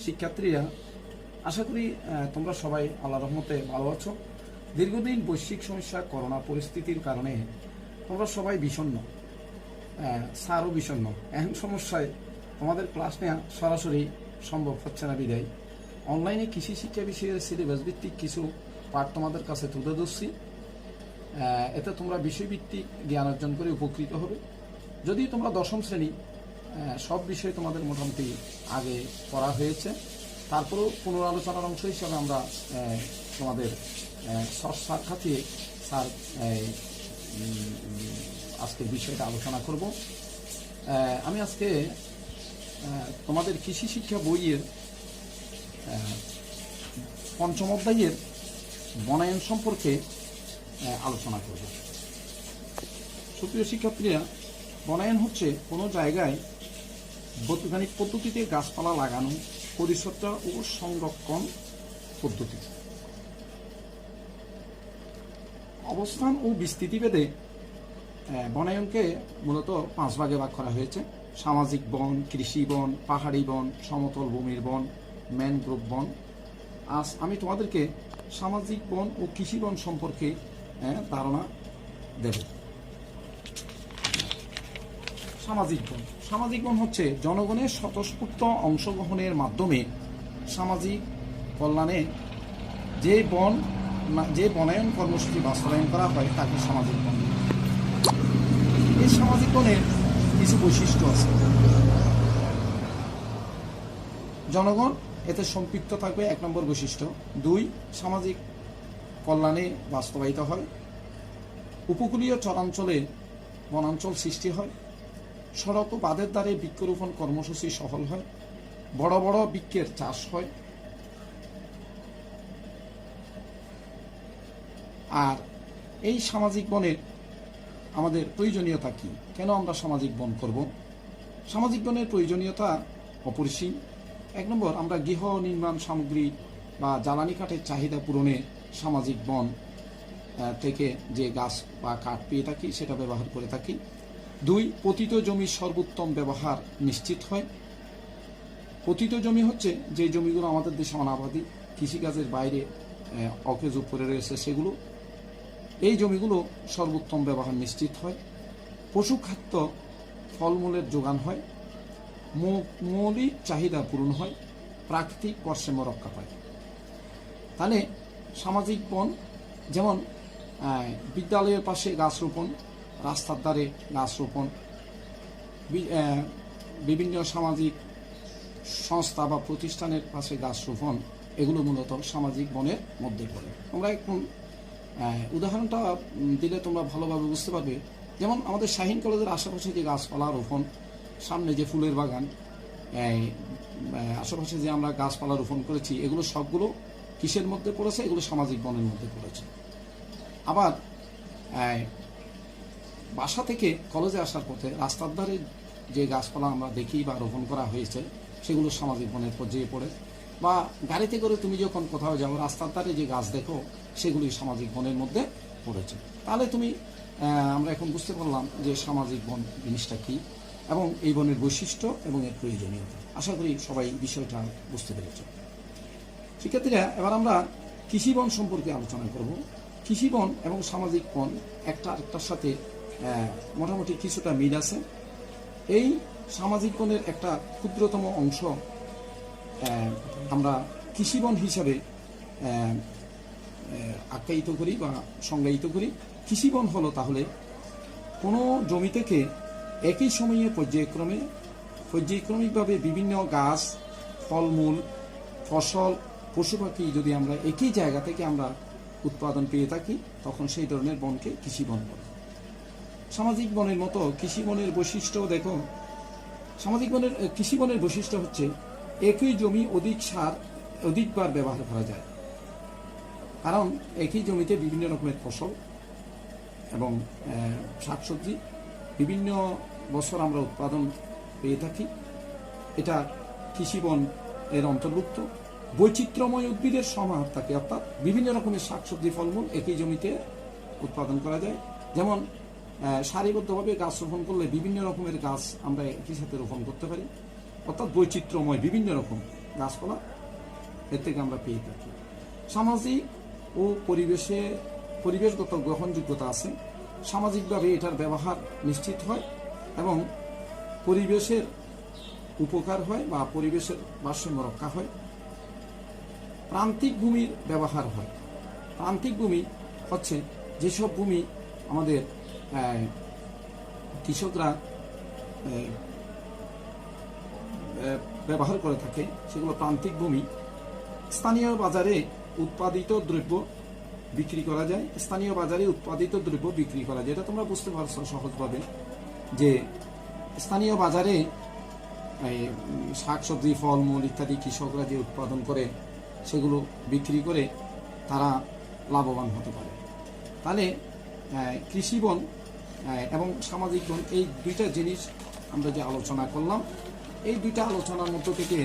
শিক্ষার্থীরা আশা করি তোমরা সবাই আল্লাহর রহমতে ভালো আছো। দীর্ঘদিন বৈশ্বিক সমস্যা করোনা পরিস্থিতির কারণে তোমরা সবাই বিষণ্ণ, স্যারও বিষণ্ণ। এমন সমস্যায় তোমাদের ক্লাস নেওয়া সরাসরি সম্ভব হচ্ছে না বিদায় অনলাইনে কৃষি শিক্ষা বিষয়ের সিলেবাস ভিত্তিক কিছু পাঠ তোমাদের কাছে তুলে ধরছি। এতে তোমরা বিষয়ভিত্তিক জ্ঞান অর্জন করে উপকৃত হবে। যদি তোমরা দশম শ্রেণী সব বিষয় তোমাদের মোটামুটি আগে পড়া হয়েছে, তারপরেও পুনরালোচনার অংশ হিসাবে আমরা তোমাদের স্যার খাতিয়ে স্যার আজকের বিষয়টা আলোচনা করব। আমি আজকে তোমাদের কৃষি শিক্ষা বইয়ের পঞ্চম অধ্যায়ের বনায়ন সম্পর্কে আলোচনা করব। সুপ্রিয় শিক্ষার্থীরা, বনায়ন হচ্ছে কোনো জায়গায় বৈজ্ঞানিক পদ্ধতিতে গাছপালা লাগানো, পরিচর্যা ও সংরক্ষণ পদ্ধতি। অবস্থান ও বিস্তৃতিভেদে বনায়নকে মূলত 5 ভাগে ভাগ করা হয়েছে: সামাজিক বন, কৃষি বন, পাহাড়ি বন, সমতল ভূমির বন, ম্যানগ্রোভ বন। আজ আমি তোমাদেরকে সামাজিক বন ও কৃষি বন সম্পর্কে ধারণা দেব। সামাজিক বন হচ্ছে জনগণের স্বতঃস্ফূর্ত অংশগ্রহণের মাধ্যমে সামাজিক কল্যাণে যে বনায়ন কর্মসূচি বাস্তবায়ন করা হয় তাকে সামাজিক বন। এই সামাজিক বনের কিছু বৈশিষ্ট্য আছে। জনগণ এতে সম্পৃক্ত থাকবে, 1 নম্বর বৈশিষ্ট্য। 2, সামাজিক কল্যাণে বাস্তবায়িত হয়। উপকূলীয় চরাঞ্চলে বনাঞ্চল সৃষ্টি হয়। সড়ক ও বাঁধের ধারে বৃক্ষরোপণ কর্মসূচি সফল হয়। বড় বড় বৃক্ষের চাষ হয়। আর এই সামাজিক বনের আমাদের প্রয়োজনীয়তা কি? কেন আমরা সামাজিক বন করব? সামাজিক বনের প্রয়োজনীয়তা অপরিসীম। 1 নম্বর, আমরা গৃহ নির্মাণ সামগ্রী বা জ্বালানি কাঠের চাহিদা পূরণে সামাজিক বন থেকে যে গাছ বা কাঠ পেয়ে থাকি সেটা ব্যবহার করে থাকি। 2, পতিত জমির সর্বোত্তম ব্যবহার নিশ্চিত হয়। পতিত জমি হচ্ছে যে জমিগুলো আমাদের দেশে অনাবাদি, কৃষিকাজের বাইরে অকেজ পড়ে রয়েছে, সেগুলো, এই জমিগুলো সর্বোত্তম ব্যবহার নিশ্চিত হয়। পশুখাদ্য ফলমূলের যোগান হয়। মৌলিক চাহিদা পূরণ হয়। প্রাকৃতিক ভারসাম্য রক্ষা পায়। তাহলে সামাজিক বন যেমন বিদ্যালয়ের পাশে গাছ রোপণ, রাস্তার ধারে গাছ রোপণ, বিভিন্ন সামাজিক সংস্থা বা প্রতিষ্ঠানের পাশে গাছ রোপণ, এগুলো মূলত সামাজিক বনের মধ্যে পড়ে। তোমরা এখন উদাহরণটা দিলে তোমরা ভালোভাবে বুঝতে পারবে। যেমন আমাদের শাহীন কলেজের আশেপাশে যে গাছপালা রোপণ, সামনে যে ফুলের বাগান, আশেপাশে যে আমরা গাছপালা রোপণ করেছি, এগুলো সবগুলো কিসের মধ্যে পড়েছে? এগুলো সামাজিক বনের মধ্যে পড়েছে। আবার বাসা থেকে কলেজে আসার পথে রাস্তার ধারে যে গাছপালা আমরা দেখি বা রোপণ করা হয়েছে, সেগুলো সামাজিক বনের পর্যায়ে পড়ে। বা গাড়িতে করে তুমি যখন কোথাও যাও, রাস্তার ধারে যে গাছ দেখো, সেগুলি সামাজিক বনের মধ্যে পড়েছে। তাহলে আমরা এখন বুঝতে পারলাম যে সামাজিক বন জিনিসটা কি এবং এই বনের বৈশিষ্ট্য এবং এর প্রয়োজনীয়তা। আশা করি সবাই বিষয়টা বুঝতে পেরেছ। শিক্ষার্থীরা, এবার আমরা কৃষি বন সম্পর্কে আলোচনা করব। কৃষি বন এবং সামাজিক বন একটা আরেকটার সাথে মোটামুটি কিছুটা মিল আছে। এই সামাজিক বনের একটা ক্ষুদ্রতম অংশ আমরা কৃষি বন হিসাবে আখ্যায়িত করি বা সংজ্ঞায়িত করি। কৃষি বন হলো তাহলে কোনো জমি থেকে একই সময়ে পর্যায়ক্রমিকভাবে বিভিন্ন গাছ, ফলমূল, ফসল, পশু পাখি যদি আমরা একই জায়গা থেকে আমরা উৎপাদন পেয়ে থাকি, তখন সেই ধরনের বনকে কৃষি বন বলে। সামাজিক বনের মতো কৃষি বনের বৈশিষ্ট্য দেখো। কৃষি বনের বৈশিষ্ট্য হচ্ছে একই জমি অধিকবার ব্যবহার করা যায়। কারণ একই জমিতে বিভিন্ন রকমের ফসল এবং শাকসবজি বিভিন্ন বছর আমরা উৎপাদন পেয়ে থাকি। এটা কৃষি বন এর অন্তর্ভুক্ত। বৈচিত্র্যময় উদ্ভিদের সমাহার থাকে, অর্থাৎ বিভিন্ন রকমের শাকসবজি, ফলমূল একই জমিতে উৎপাদন করা যায়। যেমন সারিবদ্ধভাবে গাছ রোপণ করলে বিভিন্ন রকমের গাছ আমরা একই সাথে রোপণ করতে পারি, অর্থাৎ বৈচিত্র্যময় বিভিন্ন রকম গাছপালা এর থেকে আমরা পেয়ে থাকি। সামাজিক ও পরিবেশগত গ্রহণযোগ্যতা আছে। সামাজিকভাবে এটার ব্যবহার নিশ্চিত হয় এবং পরিবেশের উপকার হয় বা পরিবেশের ভারসাম্য রক্ষা হয়। প্রান্তিক ভূমির ব্যবহার হয়। প্রান্তিক ভূমি হচ্ছে যেসব ভূমি আমাদের কৃষকরা ব্যবহার করে থাকে সেগুলো প্রান্তিক ভূমি। স্থানীয় বাজারে উৎপাদিত দ্রব্য বিক্রি করা যায়। স্থানীয় বাজারে উৎপাদিত দ্রব্য বিক্রি করা যায়, এটা তোমরা বুঝতে পারছো সহজভাবে যে স্থানীয় বাজারে শাকসবজি, ফলমূল ইত্যাদি কৃষকরা যে উৎপাদন করে সেগুলো বিক্রি করে তারা লাভবান হতে পারে। তাহলে কৃষি বন এবং সামাজিক বন এই দুইটা জিনিস আমরা যে আলোচনা করলাম, এই দুইটা আলোচনার মধ্য থেকে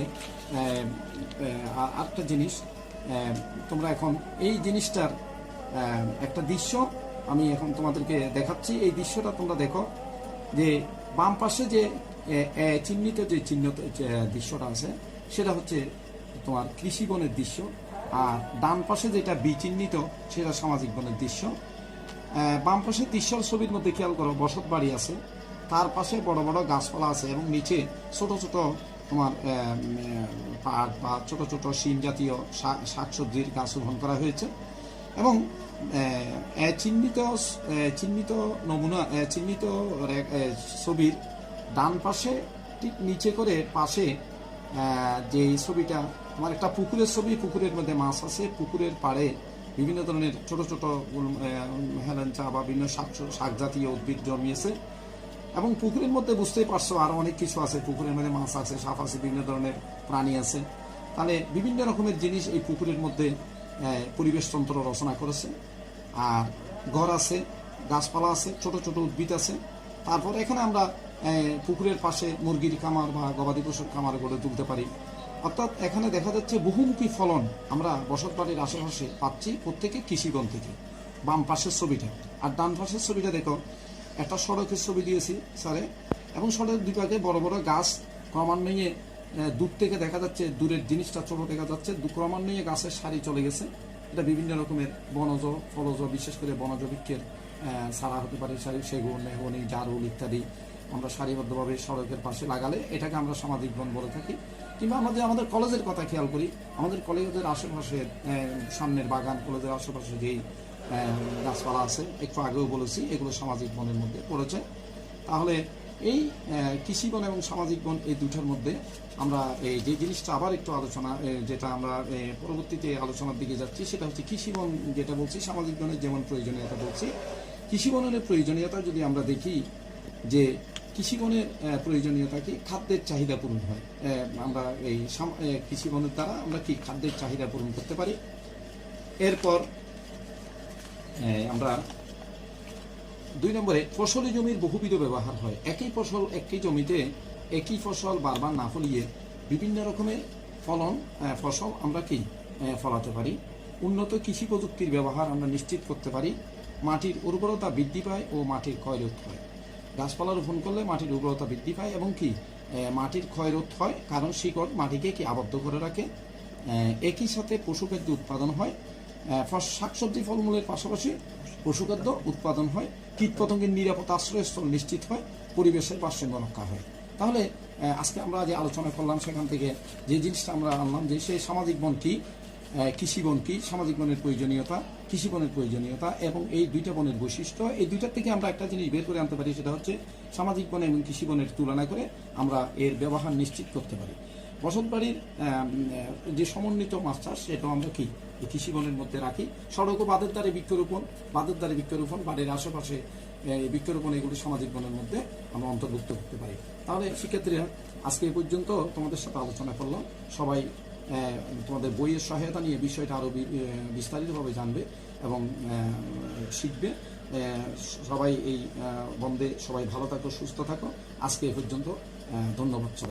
আরেকটা জিনিস তোমরা এখন এই জিনিসটার একটা দৃশ্য আমি এখন তোমাদেরকে দেখাচ্ছি। এই দৃশ্যটা তোমরা দেখো যে বাম পাশে যে চিহ্নিত যে দৃশ্যটা আছে সেটা হচ্ছে তোমার কৃষি বনের দৃশ্য, আর ডান পাশে যেটা বিচিহ্নিত সেটা সামাজিক বনের দৃশ্য। বাম পাশের দৃশ্যর ছবির মধ্যে খেয়াল করো বসত বাড়ি আছে, তার পাশে বড় বড় গাছপালা আছে এবং নিচে ছোট ছোট তোমার পাট বা ছোট ছোট শিম জাতীয় শাকসবজির গাছ রোপণ করা হয়েছে। এবং চিহ্নিত নমুনা চিহ্নিত ছবির ডান পাশে ঠিক নিচে করে পাশে যে ছবিটা তোমার একটা পুকুরের ছবি, পুকুরের মধ্যে মাছ আছে, পুকুরের পাড়ে বিভিন্ন ধরনের ছোট ছোট হেলেঞ্চা বা বিভিন্ন শাক জাতীয় উদ্ভিদ জন্মিয়েছে এবং পুকুরের মধ্যে বুঝতেই পারছো আরো অনেক কিছু আছে, পুকুরের মধ্যে মাছ আছে, সাপ আছে, বিভিন্ন ধরনের প্রাণী আছে। তাহলে বিভিন্ন রকমের জিনিস এই পুকুরের মধ্যে পরিবেশতন্ত্র রচনা করেছে। আর ঘর আছে, গাছপালা আছে, ছোট ছোট উদ্ভিদ আছে। তারপর এখানে আমরা পুকুরের পাশে মুরগির খামার বা গবাদি পশুর খামার গড়ে তুলতে পারি। অর্থাৎ এখানে দেখা যাচ্ছে বহুমুখী ফলন আমরা বসত বাড়ির আশেপাশে পাচ্ছি প্রত্যেকে কৃষিবন থেকে। বাম পাশের ছবিটা আর ডান পাশের ছবিটা দেখো, একটা সড়কের ছবি দিয়েছি স্যারে, এবং সড়কের দুই পাশে বড় বড় গাছ ক্রমান্বয়ে দূর থেকে দেখা যাচ্ছে, দূরের জিনিসটা ছোট দেখা যাচ্ছে, ক্রমান্বয়ে গাছের সারি চলে গেছে। এটা বিভিন্ন রকমের বনজ ফলজ, বিশেষ করে বনজ বৃক্ষের ছাড়া হতে পারে, সেগুন, মেহগনি, জারুল ইত্যাদি আমরা সারিবদ্ধভাবে সড়কের পাশে লাগালে এটাকে আমরা সামাজিক বন বলে থাকি। কিংবা আমাদের কলেজের কথা খেয়াল করি, আমাদের কলেজের আশেপাশে সামনের বাগান, কলেজের আশেপাশে যেই গাছপালা আছে একটু আগেও বলেছি এগুলো সামাজিক বনের মধ্যে পড়েছে। তাহলে এই কৃষি বন এবং সামাজিক বন এই দুটার মধ্যে আমরা এই যে জিনিসটা আবার একটু আলোচনা, যেটা আমরা পরবর্তীতে আলোচনার দিকে যাচ্ছি, সেটা হচ্ছে কৃষি বন যেটা বলছি, সামাজিক বনের যেমন প্রয়োজনীয়তা বলছি, কৃষি বনের প্রয়োজনীয়তা যদি আমরা দেখি যে কৃষি বনের প্রয়োজনীয়তা কি, খাদ্যের চাহিদা পূরণ হয়। আমরা এই কৃষি বনের দ্বারা আমরা কি খাদ্যের চাহিদা পূরণ করতে পারি। এরপর আমরা 2 নম্বরে ফসলি জমির বহুবিধ ব্যবহার হয়। একই জমিতে একই ফসল বারবার না ফলিয়ে বিভিন্ন রকমের ফসল আমরা কি ফলাতে পারি। উন্নত কৃষি প্রযুক্তির ব্যবহার আমরা নিশ্চিত করতে পারি। মাটির উর্বরতা বৃদ্ধি পায় ও মাটির ক্ষয়রোধ হয়। গাছপালা রোপণ করলে মাটির উর্বরতা বৃদ্ধি পায় এবং কি মাটির ক্ষয়রোধ হয়, কারণ শিকড় মাটিকে কি আবদ্ধ করে রাখে। একই সাথে পশুখাদ্য উৎপাদন হয়। শাকসবজি ফলমূলের পাশাপাশি পশুখাদ্য উৎপাদন হয়। কীটপতঙ্গের নিরাপদ আশ্রয়স্থল নিশ্চিত হয়। পরিবেশের ভারসাম্য রক্ষা হয়। তাহলে আজকে আমরা যে আলোচনা করলাম সেখান থেকে যে জিনিসটা আমরা আনলাম যে সেই সামাজিক বন কি, কৃষি বন কি, সামাজিক বনের প্রয়োজনীয়তা, কৃষি বনের প্রয়োজনীয়তা এবং এই দুইটা বনের বৈশিষ্ট্য, এই দুইটার থেকে আমরা একটা জিনিস বের করে আনতে পারি, সেটা হচ্ছে সামাজিক বন এবং কৃষি বনের তুলনা করে আমরা এর ব্যবহার নিশ্চিত করতে পারি। বসত বাড়ির যে সমন্বিত মাছ চাষ সেটাও আমরা কি কৃষি বনের মধ্যে রাখি। সড়ক ও বাঁধের দ্বারে বৃক্ষরোপণ, বাড়ির আশেপাশে বৃক্ষরোপণ, এগুলি সামাজিক বনের মধ্যে আমরা অন্তর্ভুক্ত করতে পারি। তাহলে শিক্ষার্থীরা আজকে এই পর্যন্ত তোমাদের সাথে আলোচনা করলাম। সবাই তোমাদের বইয়ের সহায়তা নিয়ে বিষয়টা আরও বিস্তারিতভাবে জানবে এবং শিখবে। সবাই এই বন্ধে সবাই ভালো থাকো, সুস্থ থাকো। আজকে এ পর্যন্ত, ধন্যবাদ।